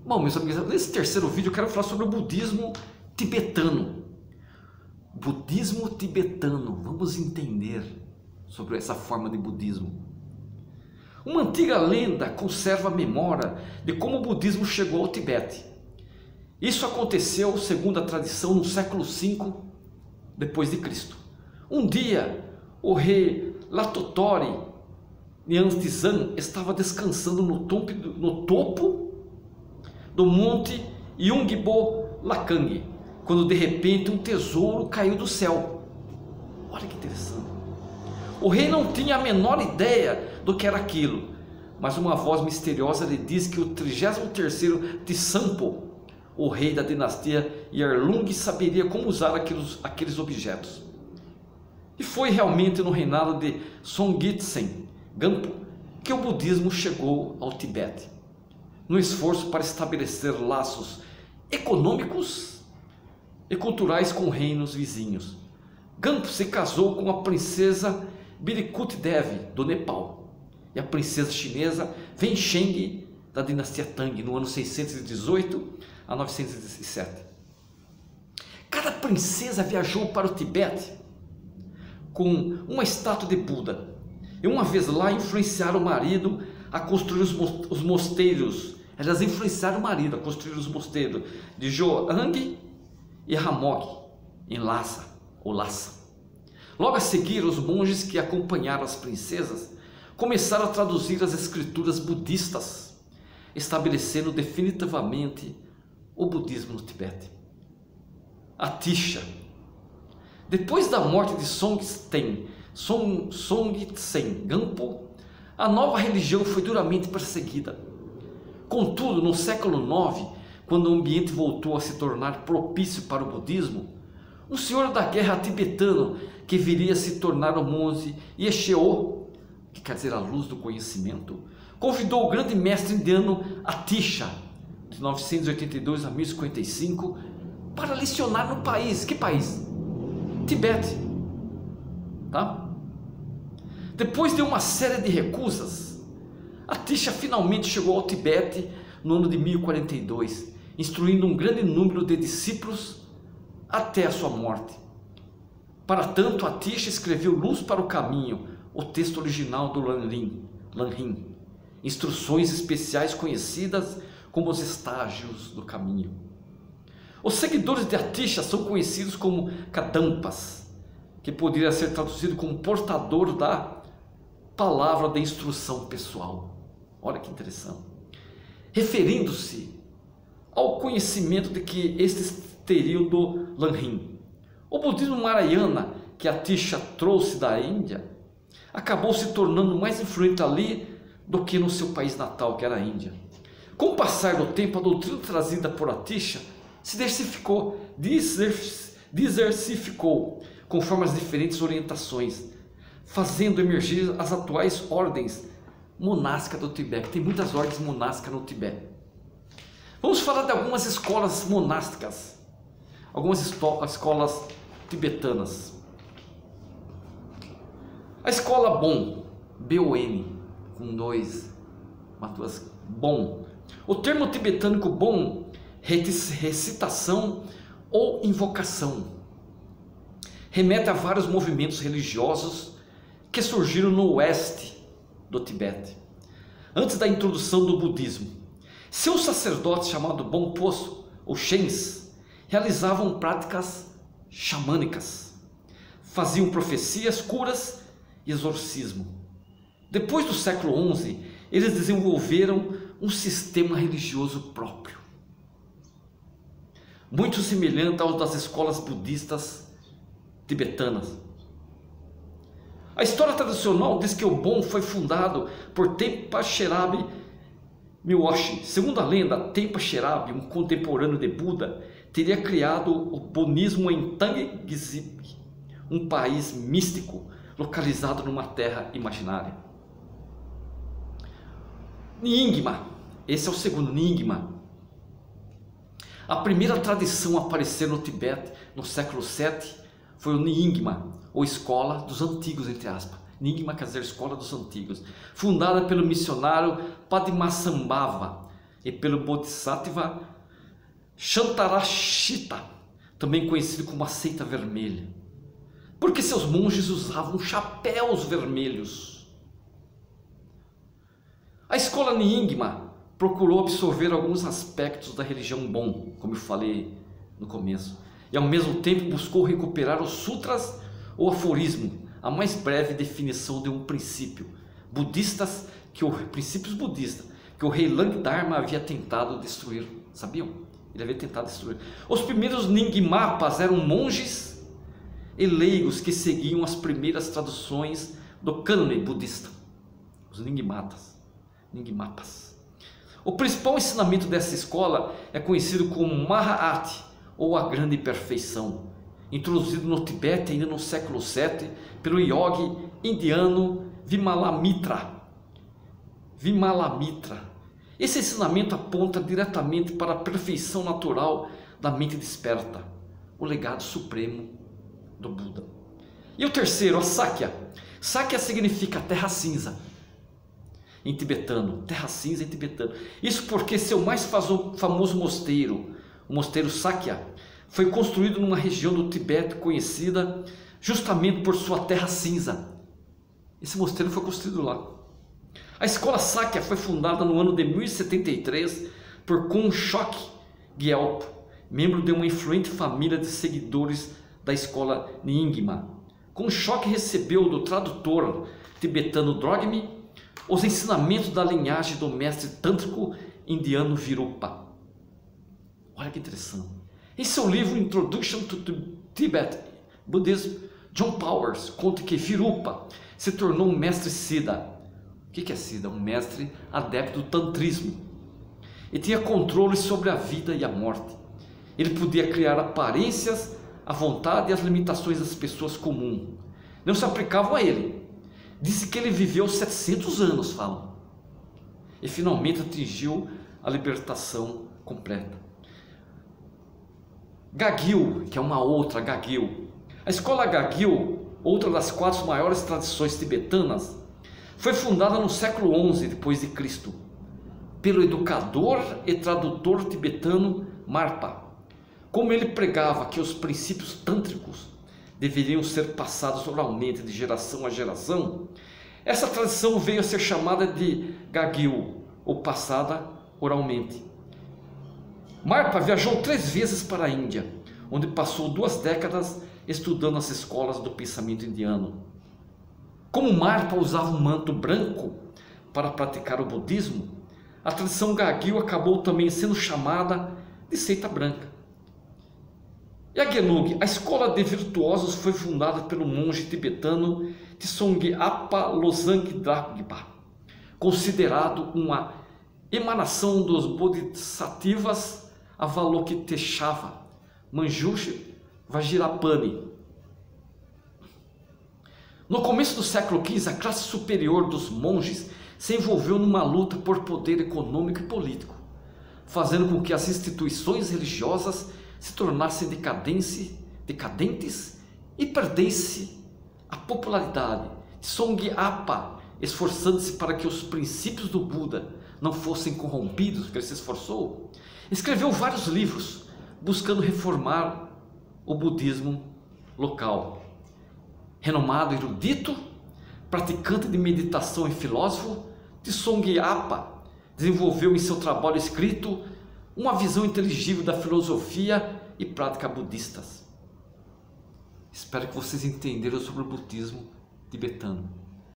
Bom, meus amigos, nesse terceiro vídeo eu quero falar sobre o budismo tibetano. Budismo tibetano, vamos entender sobre essa forma de budismo. Uma antiga lenda conserva a memória de como o budismo chegou ao Tibete. Isso aconteceu, segundo a tradição, no século V depois de Cristo. Um dia, o rei Latotori Nyantisan estava descansando no topo do monte Yungbo Lakang, quando de repente um tesouro caiu do céu. Olha que interessante. O rei não tinha a menor ideia do que era aquilo, mas uma voz misteriosa lhe disse que o 33º Tsampo, o rei da dinastia Yarlung, saberia como usar aqueles objetos. E foi realmente no reinado de Songtsen Gampo que o budismo chegou ao Tibete, no esforço para estabelecer laços econômicos e culturais com reinos vizinhos. Gampo se casou com a princesa Birikut Devi, do Nepal, e a princesa chinesa Wensheng, da dinastia Tang, no ano 618 a 907. Cada princesa viajou para o Tibete com uma estátua de Buda, e uma vez lá influenciaram o marido a construir os mosteiros. Elas influenciaram o marido a construir os mosteiros de Joang e Hamog, em Lhasa, ou Lhasa. Logo a seguir, os monges que acompanharam as princesas começaram a traduzir as escrituras budistas, estabelecendo definitivamente o budismo no Tibete. Atisha. Depois da morte de Songtsen Gampo, a nova religião foi duramente perseguida. Contudo, no século IX, quando o ambiente voltou a se tornar propício para o budismo, um senhor da guerra tibetano, que viria a se tornar o monge Yesheo, que quer dizer a luz do conhecimento, convidou o grande mestre indiano Atisha, de 982 a 1055, para lecionar no país. Que país? Tibete. Tá? Depois de uma série de recusas, Atisha finalmente chegou ao Tibete no ano de 1042, instruindo um grande número de discípulos até a sua morte. Para tanto, Atisha escreveu Luz para o Caminho, o texto original do Lanrim, instruções especiais conhecidas como os estágios do caminho. Os seguidores de Atisha são conhecidos como Kadampas, que poderia ser traduzido como portador da palavra de instrução pessoal. Olha que interessante. Referindo-se ao conhecimento de que estes teriam do Lanrim. O budismo Mahayana, que Atisha trouxe da Índia, acabou se tornando mais influente ali do que no seu país natal, que era a Índia. Com o passar do tempo, a doutrina trazida por Atisha se diversificou conforme as diferentes orientações, fazendo emergir as atuais ordens monásticas do Tibete. Tem muitas ordens monásticas no Tibete. Vamos falar de algumas escolas monásticas, algumas escolas tibetanas. A escola Bon, B-O-N, com duas, Bon. O termo tibetânico Bon, recitação ou invocação, remete a vários movimentos religiosos que surgiram no oeste do Tibete, antes da introdução do budismo. Seus sacerdotes, chamados Bonpo ou Shens, realizavam práticas xamânicas, faziam profecias, curas e exorcismo. Depois do século XI, eles desenvolveram um sistema religioso próprio, muito semelhante ao das escolas budistas tibetanas. A história tradicional diz que o Bon foi fundado por Tenpa Sherab Miwashi. Segundo a lenda, Tenpa Sherab, um contemporâneo de Buda, teria criado o bonismo em Tangzip, um país místico localizado numa terra imaginária. Nyingma, esse é o segundo, Nyingma. A primeira tradição a aparecer no Tibete no século VII foi o Nyingma, ou escola dos antigos, entre aspas. Nyingma quer dizer escola dos antigos, fundada pelo missionário Padmasambhava e pelo Bodhisattva Shantarashita, também conhecido como a seita vermelha, porque seus monges usavam chapéus vermelhos. A escola Nyingma procurou absorver alguns aspectos da religião Bon, como eu falei no começo, e ao mesmo tempo buscou recuperar os sutras ou aforismo, a mais breve definição de um princípio princípios budistas que o rei Langdharma havia tentado destruir. Sabiam? Ele havia tentado destruir. Os primeiros Nyingmapas eram monges e leigos que seguiam as primeiras traduções do cânone budista, os Nyingmapas. O principal ensinamento dessa escola é conhecido como Mahāti, ou a grande perfeição, introduzido no Tibete ainda no século VII pelo yogi indiano Vimalamitra. Esse ensinamento aponta diretamente para a perfeição natural da mente desperta, o legado supremo do Buda. E o terceiro, a Sakya. Sakya significa terra cinza em tibetano, terra cinza em tibetano. Isso porque seu mais famoso mosteiro, o mosteiro Sakya, foi construído numa região do Tibete conhecida justamente por sua terra cinza. Esse mosteiro foi construído lá. A escola Sakya foi fundada no ano de 1073 por Khonshok Gyalpo, membro de uma influente família de seguidores da escola Nyingma. Khonshok recebeu do tradutor tibetano Drogmi os ensinamentos da linhagem do mestre tântrico indiano Virupa. Olha que interessante. Em seu livro Introduction to Tibet Buddhism, John Powers conta que Virupa se tornou um mestre Siddha. O que é Siddha? Um mestre adepto do tantrismo. E tinha controle sobre a vida e a morte. Ele podia criar aparências à vontade e às limitações das pessoas comuns. Não se aplicavam a ele. Disse que ele viveu 700 anos, falam. E finalmente atingiu a libertação completa. Gagyu, que é uma outra Gagyu. A escola Gagyu, outra das 4 maiores tradições tibetanas, foi fundada no século XI d.C. pelo educador e tradutor tibetano Marpa. Como ele pregava que os princípios tântricos deveriam ser passados oralmente de geração a geração, essa tradição veio a ser chamada de Gagyu, ou passada oralmente. Marpa viajou 3 vezes para a Índia, onde passou 2 décadas estudando as escolas do pensamento indiano. Como Marpa usava um manto branco para praticar o budismo, a tradição Gagyu acabou também sendo chamada de seita branca. Yagyenug, a escola de virtuosos, foi fundada pelo monge tibetano Tsongkhapa Losang Dragpa, considerado uma emanação dos Bodhisattvas Avalokiteshvara Manjushri Vajrapani. No começo do século XV, a classe superior dos monges se envolveu numa luta por poder econômico e político, fazendo com que as instituições religiosas se tornassem decadentes e perdesse a popularidade. Tsongkhapa, esforçando-se para que os princípios do Buda não fossem corrompidos, porque ele se esforçou, escreveu vários livros buscando reformar o budismo local. Renomado erudito, praticante de meditação e filósofo, Tsongkhapa desenvolveu em seu trabalho escrito uma visão inteligível da filosofia e prática budistas. Espero que vocês entenderam sobre o budismo tibetano.